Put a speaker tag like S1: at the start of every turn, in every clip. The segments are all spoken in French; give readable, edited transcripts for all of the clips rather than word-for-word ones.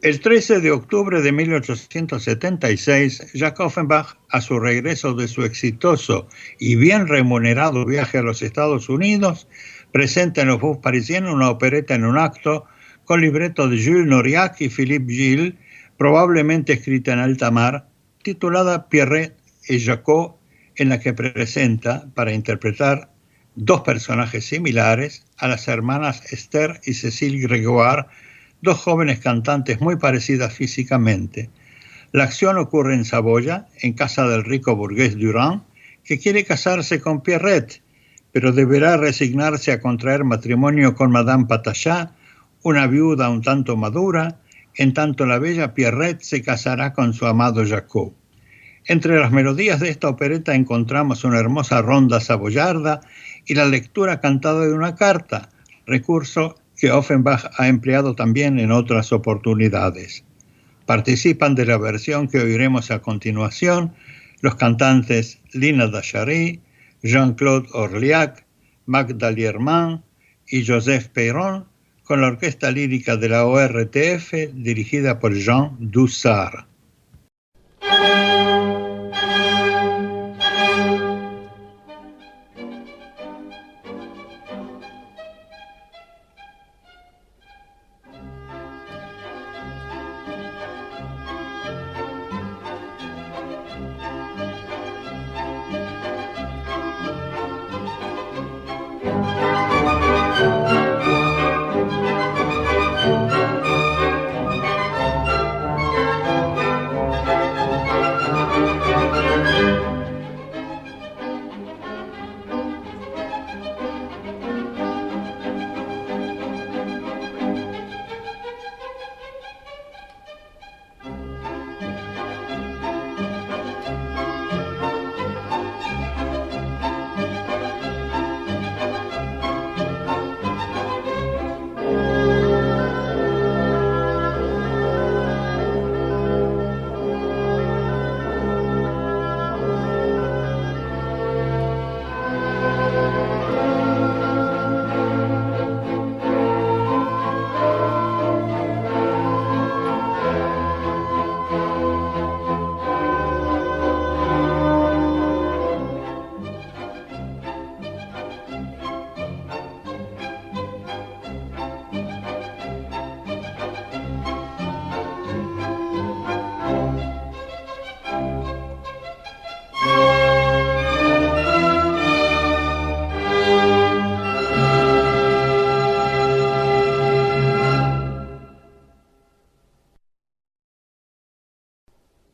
S1: El 13 de octubre de 1876, Jacques Offenbach, a su regreso de su exitoso y bien remunerado viaje a los Estados Unidos, presenta en los Faux Parisiens una opereta en un acto con libreto de Jules Noriac y Philippe Gilles, probablemente escrita en alta mar, titulada Pierrette et Jacques, en la que presenta, para interpretar dos personajes similares, a las hermanas Esther y Cécile Grégoire, dos jóvenes cantantes muy parecidas físicamente. La acción ocurre en Saboya, en casa del rico burgués Durand, que quiere casarse con Pierrette, pero deberá resignarse a contraer matrimonio con Madame Patachat, una viuda un tanto madura, en tanto la bella Pierrette se casará con su amado Jacques. Entre las melodías de esta opereta encontramos una hermosa ronda saboyarda y la lectura cantada de una carta, recurso que Offenbach ha empleado también en otras oportunidades. Participan de la versión que oiremos a continuación los cantantes Lina Dachary, Jean-Claude Orliac, Magda Lierman y Joseph Peyron, con la orquesta lírica de la ORTF dirigida por Jean Dussart.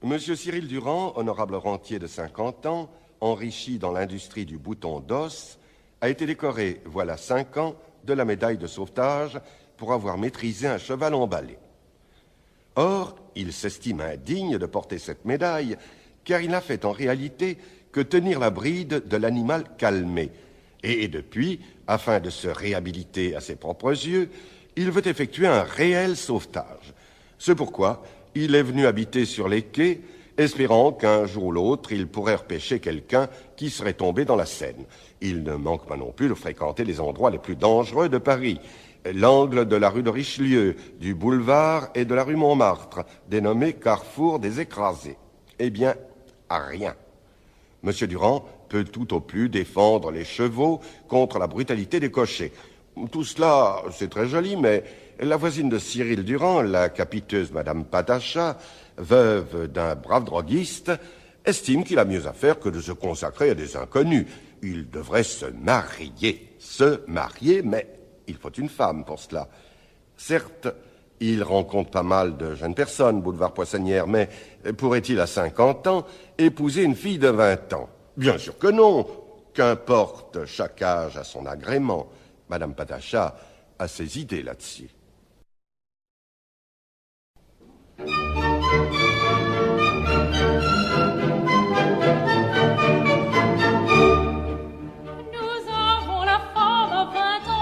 S2: Monsieur Cyril Durand, honorable rentier de 50 ans, enrichi dans l'industrie du bouton d'os, a été décoré, voilà 5 ans, de la médaille de sauvetage pour avoir maîtrisé un cheval emballé. Or, il s'estime indigne de porter cette médaille, car il n'a fait en réalité que tenir la bride de l'animal calmé. Et depuis, afin de se réhabiliter à ses propres yeux, il veut effectuer un réel sauvetage. C'est pourquoi il est venu habiter sur les quais, espérant qu'un jour ou l'autre, il pourrait repêcher quelqu'un qui serait tombé dans la Seine. Il ne manque pas non plus de fréquenter les endroits les plus dangereux de Paris. L'angle de la rue de Richelieu, du boulevard et de la rue Montmartre, dénommé Carrefour des Écrasés. Eh bien, rien. Monsieur Durand peut tout au plus défendre les chevaux contre la brutalité des cochers. Tout cela, c'est très joli, mais la voisine de Cyril Durand, la capiteuse Madame Patachat, veuve d'un brave droguiste, estime qu'il a mieux à faire que de se consacrer à des inconnus. Il devrait se marier, mais il faut une femme pour cela. Certes, il rencontre pas mal de jeunes personnes, boulevard Poissonnière, mais pourrait-il à 50 ans épouser une fille de 20 ans? Bien sûr que non. Qu'importe, chaque âge a son agrément. Madame Patachat a ses idées là-dessus.
S3: Nous avons la femme à 20 ans.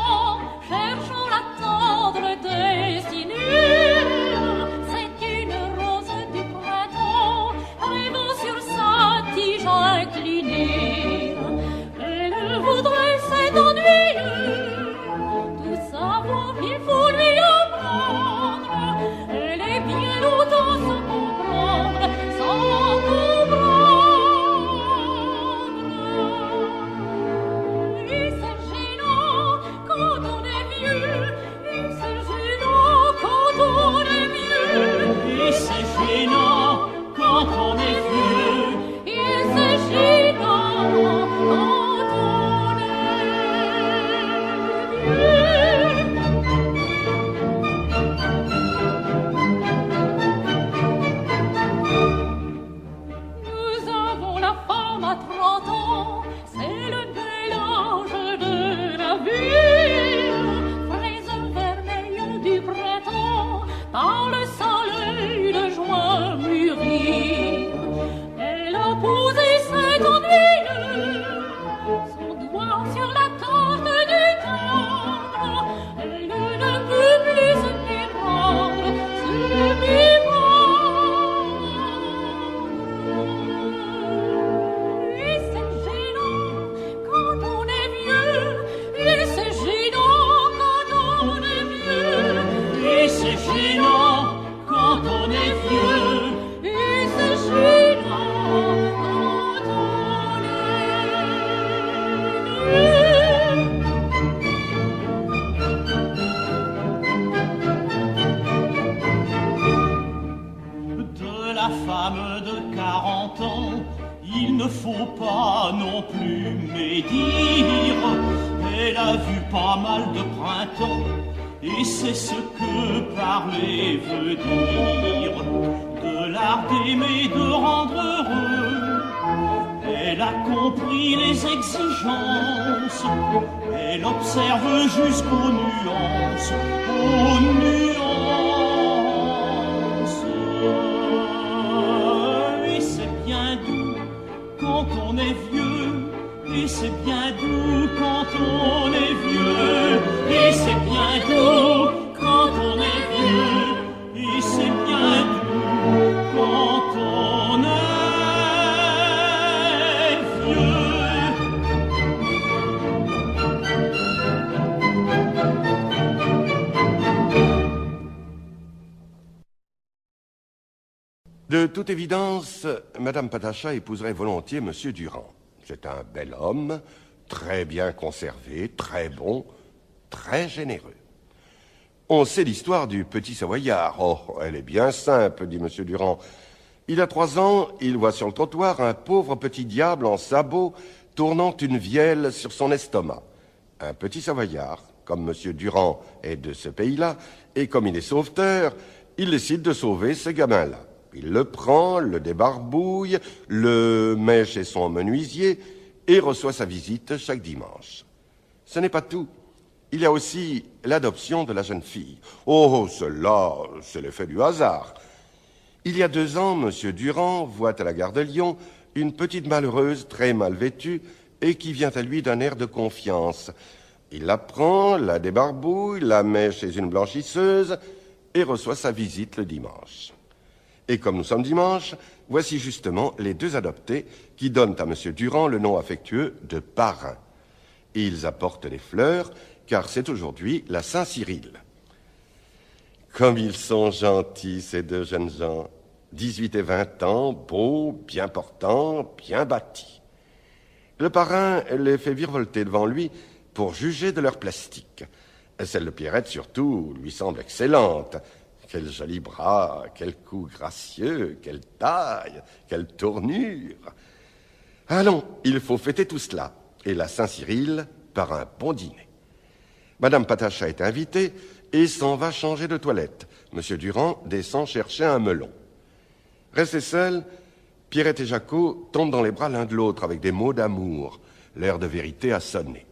S3: non plus médire. Elle a vu pas mal de printemps, et c'est ce que parler veut dire. De l'art d'aimer, de rendre heureux. Elle a compris les exigences. Elle observe jusqu'aux nuances, aux nuances. Et c'est bien doux quand on est vieux. Et c'est bien doux quand on est vieux. Et c'est bien doux quand on est vieux. Et c'est bien doux quand on est vieux.
S2: De toute évidence, Madame Patacha épouserait volontiers Monsieur Durand. C'est un bel homme, très bien conservé, très bon, très généreux. On sait l'histoire du petit Savoyard. Oh, elle est bien simple, dit Monsieur Durand. Il a 3 ans, il voit sur le trottoir un pauvre petit diable en sabots tournant une vielle sur son estomac. Un petit Savoyard, comme Monsieur Durand est de ce pays-là, et comme il est sauveteur, il décide de sauver ce gamin-là. Il le prend, le débarbouille, le met chez son menuisier et reçoit sa visite chaque dimanche. Ce n'est pas tout. Il y a aussi l'adoption de la jeune fille. Oh, cela, c'est l'effet du hasard. Il y a 2 ans, Monsieur Durand voit à la gare de Lyon une petite malheureuse très mal vêtue et qui vient à lui d'un air de confiance. Il la prend, la débarbouille, la met chez une blanchisseuse et reçoit sa visite le dimanche. Et comme nous sommes dimanche, voici justement les 2 adoptés qui donnent à Monsieur Durand le nom affectueux de parrain. Et ils apportent des fleurs, car c'est aujourd'hui la Saint-Cyril. Comme ils sont gentils, ces 2 jeunes gens, 18 et 20 ans, beaux, bien portants, bien bâtis. Le parrain les fait virevolter devant lui pour juger de leur plastique. Celle de Pierrette, surtout, lui semble excellente. Quels jolis bras, quel cou gracieux, quelle taille, quelle tournure. Allons, il faut fêter tout cela, et la Saint-Cyril par un bon dîner. Madame Patacha est invitée et s'en va changer de toilette. Monsieur Durand descend chercher un melon. Restés seuls, Pierrette et Jacot tombent dans les bras l'un de l'autre avec des mots d'amour. L'heure de vérité a sonné.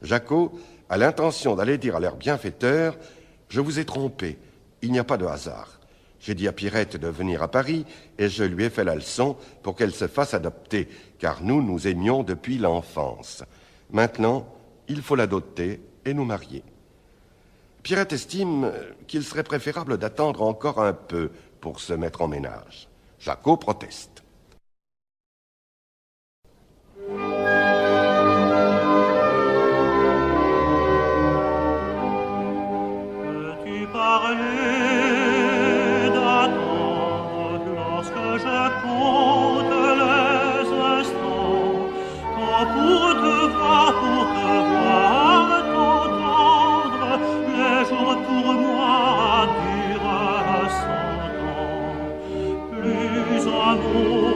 S2: Jacot a l'intention d'aller dire à leur bienfaiteur « Je vous ai trompé. Il n'y a pas de hasard. J'ai dit à Pierrette de venir à Paris et je lui ai fait la leçon pour qu'elle se fasse adopter, car nous, nous aimions depuis l'enfance. Maintenant, il faut l'adopter et nous marier. » Pierrette estime qu'il serait préférable d'attendre encore un peu pour se mettre en ménage. Jacot proteste.
S3: Peux-tu parler d'attendre lorsque je compte les instants, quand pour te voir, t'entendre, les jours pour moi durent 100 ans. Plus un mot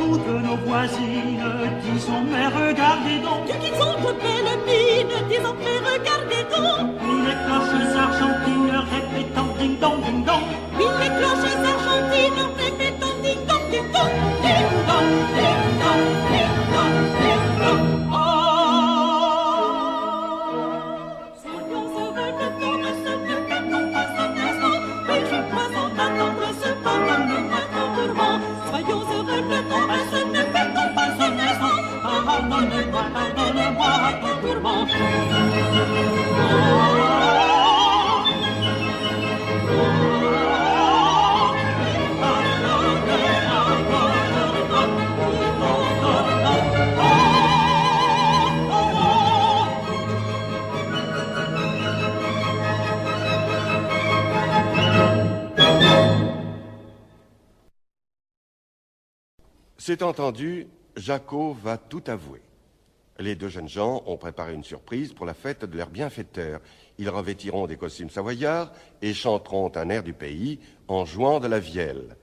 S3: toutes nos voisines, disons, mais regardez donc,
S4: qu'ils ont de belles mines, disons, mais regardez donc.
S3: Oui, les cloches argentines répétant ding dong, ding dong.
S4: Oui, les cloches argentines répétant ding dong, ding dong. Ding dong, ding dong, ding dong, ding dong. Oh, soyons heureux de ton ne se ne perdons pas un instant. Mais je crois attendre cependant le matin tourment. Soyons heureux de ton ne se ne perdons pas un instant. Pardonne-moi, pardonne-moi ton tourment.
S2: C'est entendu, Jacot va tout avouer. Les deux jeunes gens ont préparé une surprise pour la fête de leur bienfaiteur. Ils revêtiront des costumes savoyards et chanteront un air du pays en jouant de la vielle.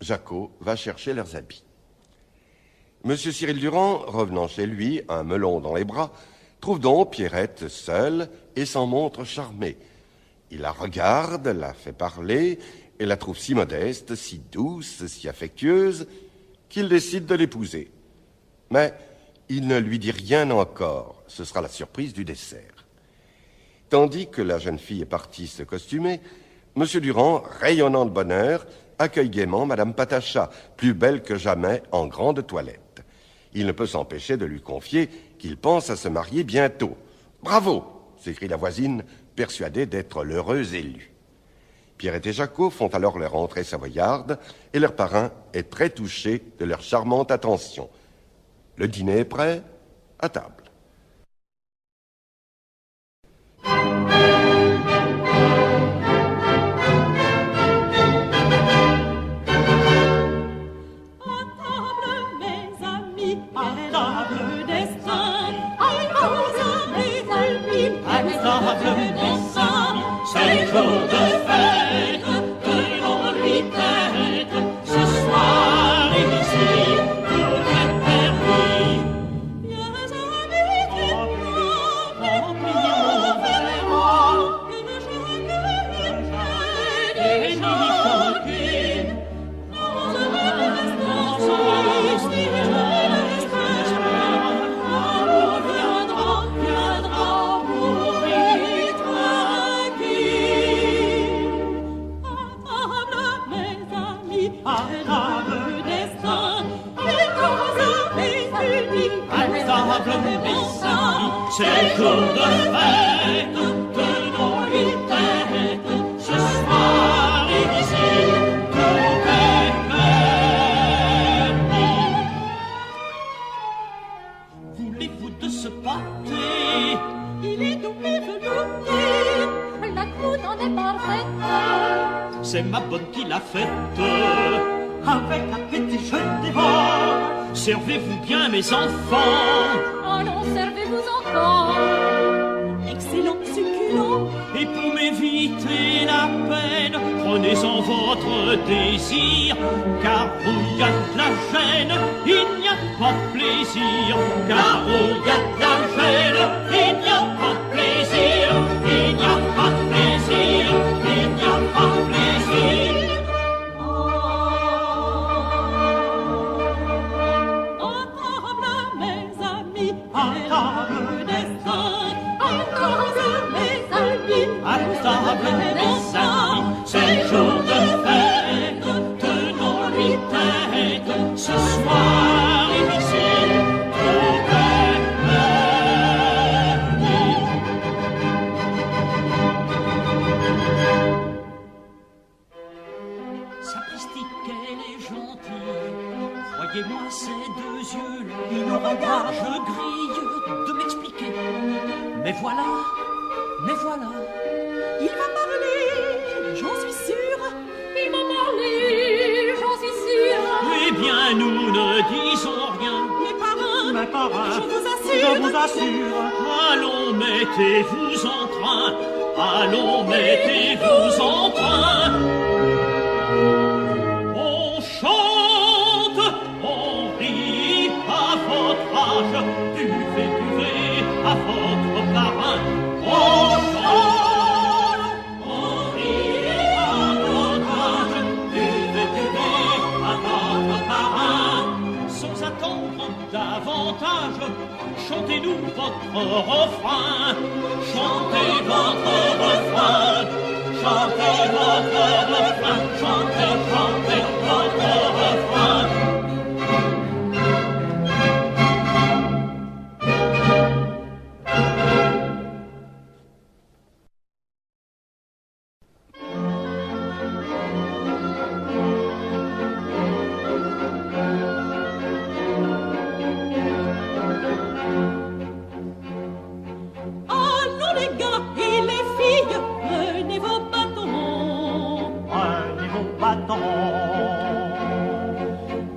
S2: Jacot va chercher leurs habits. Monsieur Cyril Durand, revenant chez lui, un melon dans les bras, trouve donc Pierrette seule et s'en montre charmé. Il la regarde, la fait parler et la trouve si modeste, si douce, si affectueuse, qu'il décide de l'épouser. Mais il ne lui dit rien encore. Ce sera la surprise du dessert. Tandis que la jeune fille est partie se costumer, M. Durand, rayonnant de bonheur, accueille gaiement Madame Patacha, plus belle que jamais, en grande toilette. Il ne peut s'empêcher de lui confier qu'il pense à se marier bientôt. « Bravo !» s'écrie la voisine, persuadée d'être l'heureuse élue. Pierrette et Jacot font alors leur entrée savoyarde et leur parrain est très touché de leur charmante attention. Le dîner est prêt, à table.
S3: C'est le jour de fête, tenons lui tête. Ce soir ici, tout est permis.
S4: Viens amis, prions vraiment que chacun
S3: Et chacune, c'est le jour de fête, tenons-lui tête. Ce soir ici, tout est permis. Voulez-vous de ce pâté?
S4: il est doux et velouté, la croûte en est parfaite.
S3: C'est ma bonne qui l'a faite. Avec appétit je dévore. Servez-vous bien mes enfants.
S4: Allons, servez-vous encore. Excellent, succulent.
S3: Et pour m'éviter la peine, prenez-en votre désir. Car où il y a de la gêne, il n'y a pas de plaisir. Car où il y a de la gêne, il n'y a pas de plaisir. Il n'y a pas de plaisir. Il n'y a pas de plaisir. À table, mes amis, c'est le jour de fête, tenons-lui tête. Ce soir ici, tout est permis. Sapristi, qu'elle est gentille. Voyez-moi ces deux yeux-là, ils nous regardent. Je grille de m'expliquer, mais voilà.
S4: Il va parler, j'en suis sûre. Il va parler, j'en suis sûre.
S3: Eh bien, nous ne disons rien.
S4: Mes parrains,
S3: je vous assure. Allons, mettez-vous en train. Allons, mettez-vous en train. On chante, on davantage, chantez-nous votre refrain. Chantez votre refrain. Chantez votre refrain. Chantez, chantez votre refrain.
S4: Allons les gars et les filles, prenez vos bâtons.
S3: Prenez vos bâtons.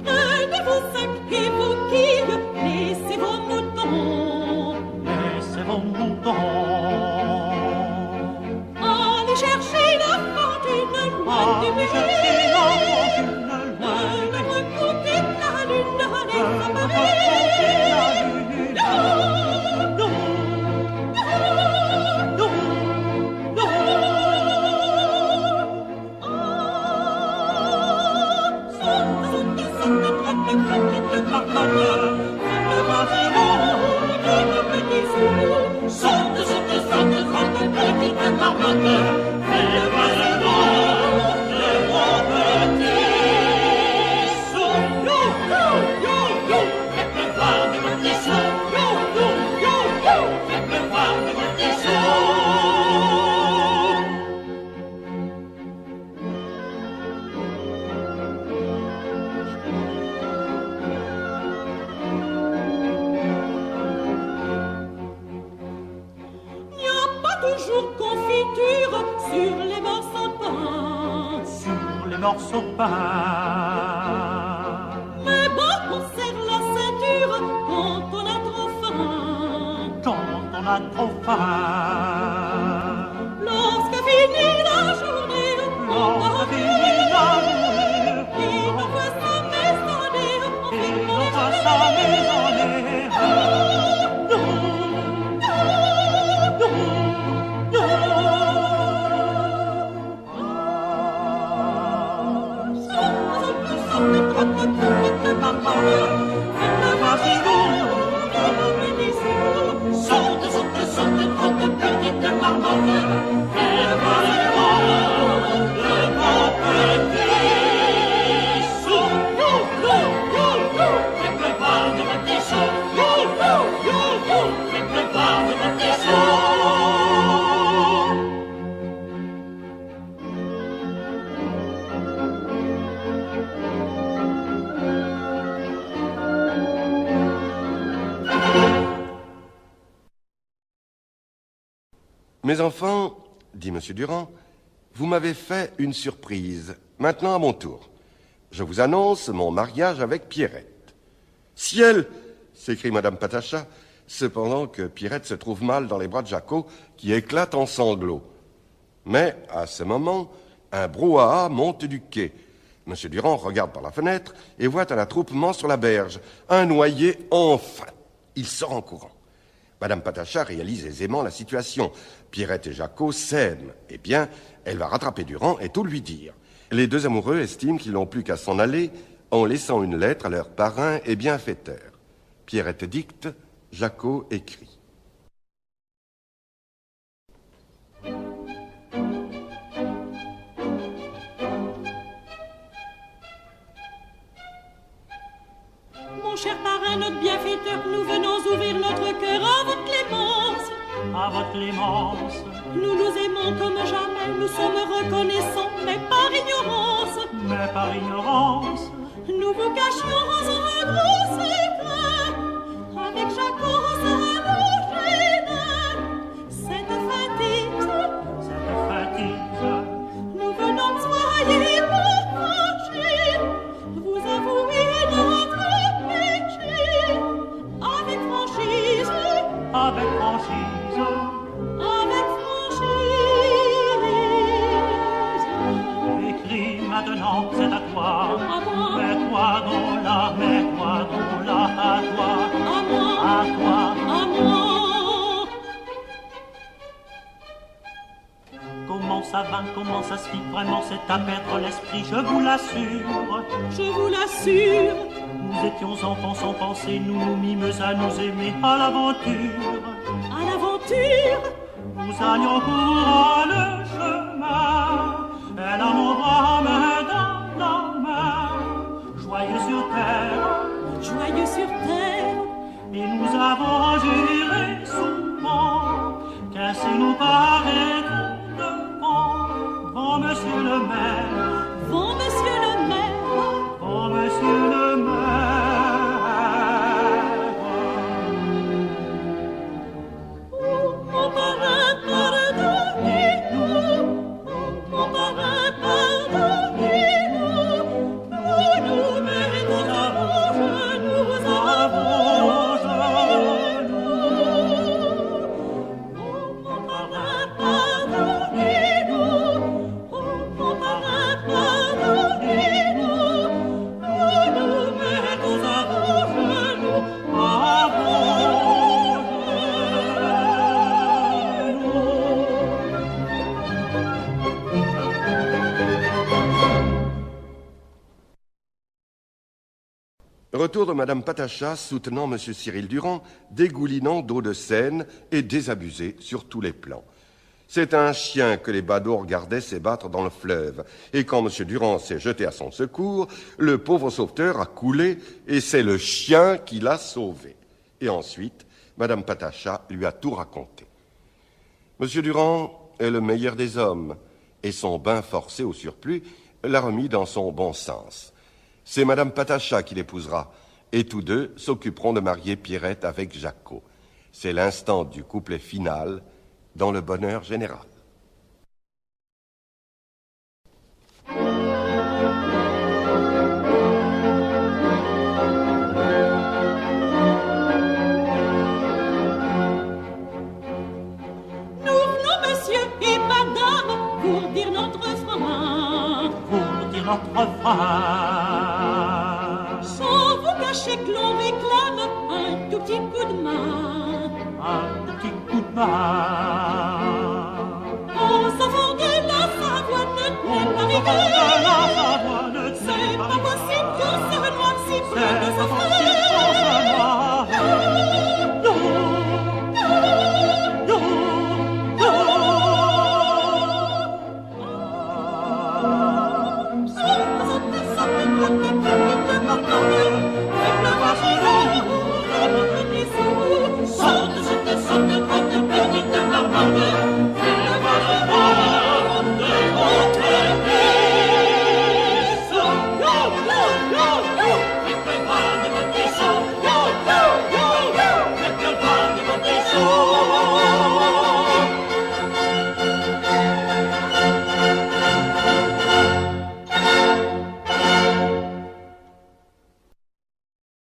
S4: Prenez vos sacs et vos quilles, laissez vos moutons.
S3: Laissez vos moutons.
S4: Allez chercher la fortune loin du pays. Ne recoupez la lune, allez à toujours confiture sur les morceaux de pain.
S3: Sur les morceaux de pain.
S4: Mais bon, on serre la ceinture quand on a trop faim.
S3: Quand on a trop faim.
S4: Lorsque finit la journée, on va et on voit sa maisonnée, on fait
S2: Mes enfants, dit M. Durand, vous m'avez fait une surprise. Maintenant à mon tour. Je vous annonce mon mariage avec Pierrette. Ciel, s'écrie Madame Patacha, cependant que Pierrette se trouve mal dans les bras de Jacot, qui éclate en sanglots. Mais, à ce moment, un brouhaha monte du quai. M. Durand regarde par la fenêtre et voit un attroupement sur la berge. Un noyé, enfin. Il sort en courant. Madame Patacha réalise aisément la situation. Pierrette et Jacot s'aiment. Eh bien, elle va rattraper Durand et tout lui dire. Les deux amoureux estiment qu'ils n'ont plus qu'à s'en aller en laissant une lettre à leur parrain et bienfaiteur. Pierrette dicte, Jacot écrit.
S4: Mon cher parrain, notre bienfaiteur, nous venons ouvrir notre cœur à votre clémence.
S3: À votre clémence.
S4: Nous nous aimons comme jamais, nous sommes reconnaissants, mais par ignorance.
S3: Mais par ignorance.
S4: Nous vous cachions un gros secret. Avec Jacot, ça nous gêne. Cette fatigue, nous venons de soigner pour fâcher. Vous avouez notre péché. Avec franchise.
S3: Avec franchise.
S4: Avec franchise.
S3: Écris maintenant, c'est à toi.
S4: À moi.
S3: Mets-toi dans la, mets-toi dans ça va, comment ça se fit, vraiment c'est à perdre l'esprit, je vous l'assure.
S4: Je vous l'assure.
S3: Nous étions enfants sans penser, nous nous mîmes à nous aimer à l'aventure.
S4: À l'aventure,
S3: Nous allions pour le chemin, elle a mon bras, main dans la main, joyeux sur terre,
S4: joyeux sur terre.
S3: et nous avons juré souvent qu'ainsi nous paraîtrons devant monsieur le maire,
S4: Vont, monsieur le maire,
S3: devant monsieur le maire.
S4: mon parrain, pardonnez-nous. Mon parrain, pardonnez-nous. Nous nous mettons à vos genoux, à vos genoux. Mon parrain, pardonnez-nous. Mon parrain, pardonnez-nous. Nous nous mettons à vos genoux, à vos genoux.
S2: Retour de Madame Patacha soutenant M. Cyril Durand, dégoulinant d'eau de Seine et désabusé sur tous les plans. C'est un chien que les badauds regardaient s'ébattre dans le fleuve. Et quand M. Durand s'est jeté à son secours, le pauvre sauveteur a coulé et c'est le chien qui l'a sauvé. Et ensuite, Madame Patacha lui a tout raconté. M. Durand est le meilleur des hommes et son bain forcé au surplus l'a remis dans son bon sens. C'est Madame Patacha qui l'épousera, et tous deux s'occuperont de marier Pierrette avec Jacquot. C'est l'instant du couplet final dans le bonheur général.
S4: Nous venons, monsieur et madame, pour dire notre frein.
S3: Pour dire notre refrain,
S4: Sans vous cacher que l'on réclame un tout petit coup de main.
S3: un petit coup de main.
S4: Aux enfants de la Savoie ne t'est pas arrivé. C'est pas possible qu'on se renoie si peu de sa frère.